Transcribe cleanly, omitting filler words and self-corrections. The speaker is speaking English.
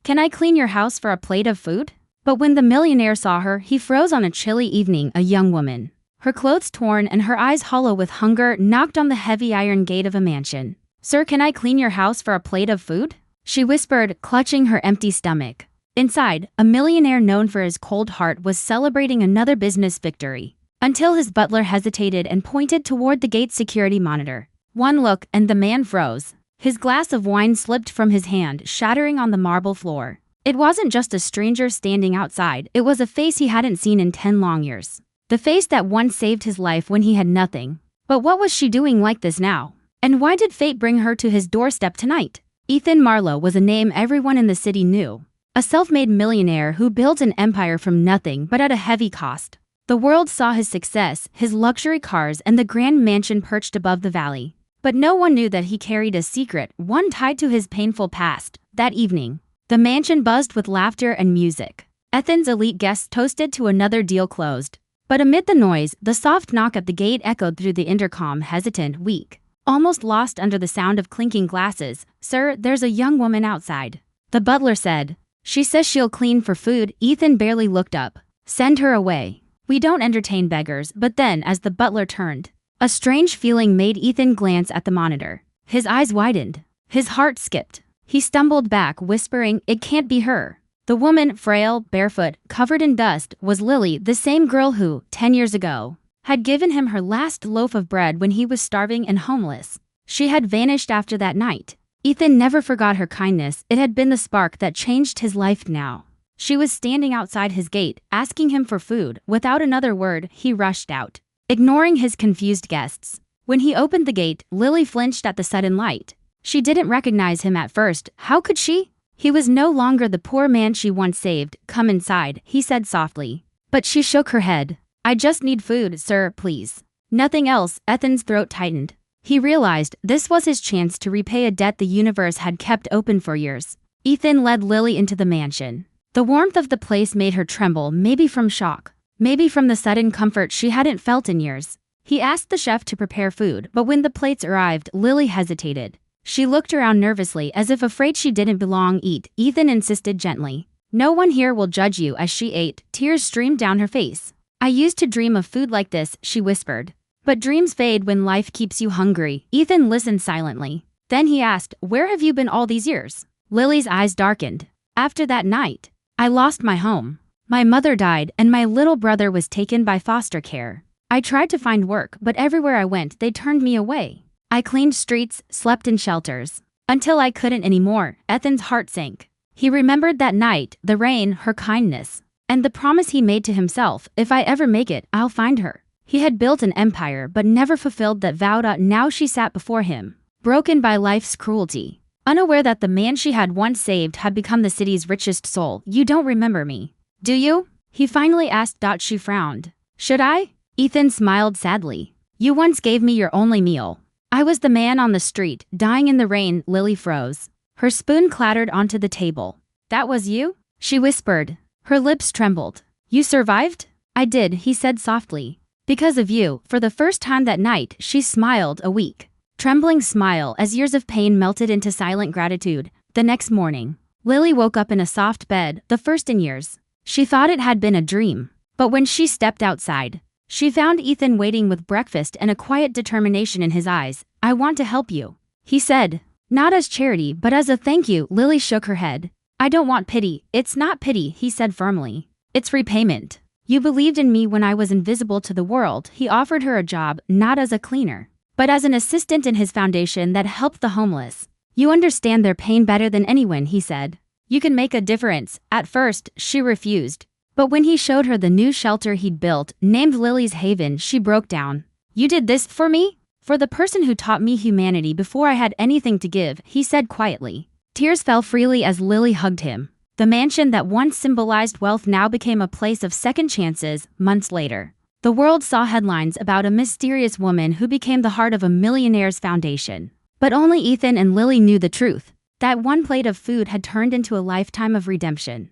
Can I clean your house for a plate of food? But when the millionaire saw her, he froze. On a chilly evening, a young woman, her clothes torn and her eyes hollow with hunger, knocked on the heavy iron gate of a mansion. Sir, can I clean your house for a plate of food? She whispered, clutching her empty stomach. Inside, a millionaire known for his cold heart was celebrating another business victory, until his butler hesitated and pointed toward the gate's security monitor. One look, and the man froze. His glass of wine slipped from his hand, shattering on the marble floor. It wasn't just a stranger standing outside, it was a face he hadn't seen in 10 long years. The face that once saved his life when he had nothing. But what was she doing like this now? And why did fate bring her to his doorstep tonight? Ethan Marlowe was a name everyone in the city knew. A self-made millionaire who built an empire from nothing but at a heavy cost. The world saw his success, his luxury cars, and the grand mansion perched above the valley. But no one knew that he carried a secret, one tied to his painful past. That evening, the mansion buzzed with laughter and music. Ethan's elite guests toasted to another deal closed. But amid the noise, the soft knock at the gate echoed through the intercom, hesitant, weak, almost lost under the sound of clinking glasses. Sir, there's a young woman outside. The butler said. She says she'll clean for food. Ethan barely looked up. Send her away. We don't entertain beggars. But then, as the butler turned, a strange feeling made Ethan glance at the monitor. His eyes widened. His heart skipped. He stumbled back, whispering, "It can't be her." The woman, frail, barefoot, covered in dust, was Lily, the same girl who, 10 years ago, had given him her last loaf of bread when he was starving and homeless. She had vanished after that night. Ethan never forgot her kindness. It had been the spark that changed his life now. She was standing outside his gate, asking him for food. Without another word, he rushed out, ignoring his confused guests. When he opened the gate, Lily flinched at the sudden light. She didn't recognize him at first. How could she? He was no longer the poor man she once saved. Come inside, he said softly. But she shook her head. I just need food, sir, please. Nothing else. Ethan's throat tightened. He realized this was his chance to repay a debt the universe had kept open for years. Ethan led Lily into the mansion. The warmth of the place made her tremble, maybe from shock, maybe from the sudden comfort she hadn't felt in years. He asked the chef to prepare food, but when the plates arrived, Lily hesitated. She looked around nervously, as if afraid she didn't belong. Eat, Ethan insisted gently. No one here will judge you. As she ate, tears streamed down her face. I used to dream of food like this, she whispered. But dreams fade when life keeps you hungry. Ethan listened silently. Then he asked, where have you been all these years? Lily's eyes darkened. After that night, I lost my home. My mother died, and my little brother was taken by foster care. I tried to find work, but everywhere I went, they turned me away. I cleaned streets, slept in shelters, until I couldn't anymore. Ethan's heart sank. He remembered that night, the rain, her kindness, and the promise he made to himself, if I ever make it, I'll find her. He had built an empire but never fulfilled that vow. Now she sat before him, broken by life's cruelty, unaware that the man she had once saved had become the city's richest soul. You don't remember me, do you? He finally asked. She frowned. Should I? Ethan smiled sadly. You once gave me your only meal. I was the man on the street, dying in the rain. Lily froze. Her spoon clattered onto the table. That was you? She whispered. Her lips trembled. You survived? I did, he said softly. Because of you. For the first time that night, she smiled, a weak, trembling smile as years of pain melted into silent gratitude. The next morning, Lily woke up in a soft bed, the first in years. She thought it had been a dream. But when she stepped outside, she found Ethan waiting with breakfast and a quiet determination in his eyes. I want to help you, he said. Not as charity, but as a thank you. Lily shook her head. I don't want pity. It's not pity, he said firmly. It's repayment. You believed in me when I was invisible to the world. He offered her a job, not as a cleaner, but as an assistant in his foundation that helped the homeless. You understand their pain better than anyone, he said. You can make a difference. At first, she refused. But when he showed her the new shelter he'd built, named Lily's Haven, she broke down. You did this for me? For the person who taught me humanity before I had anything to give, he said quietly. Tears fell freely as Lily hugged him. The mansion that once symbolized wealth now became a place of second chances. Months later, the world saw headlines about a mysterious woman who became the heart of a millionaire's foundation. But only Ethan and Lily knew the truth. That one plate of food had turned into a lifetime of redemption.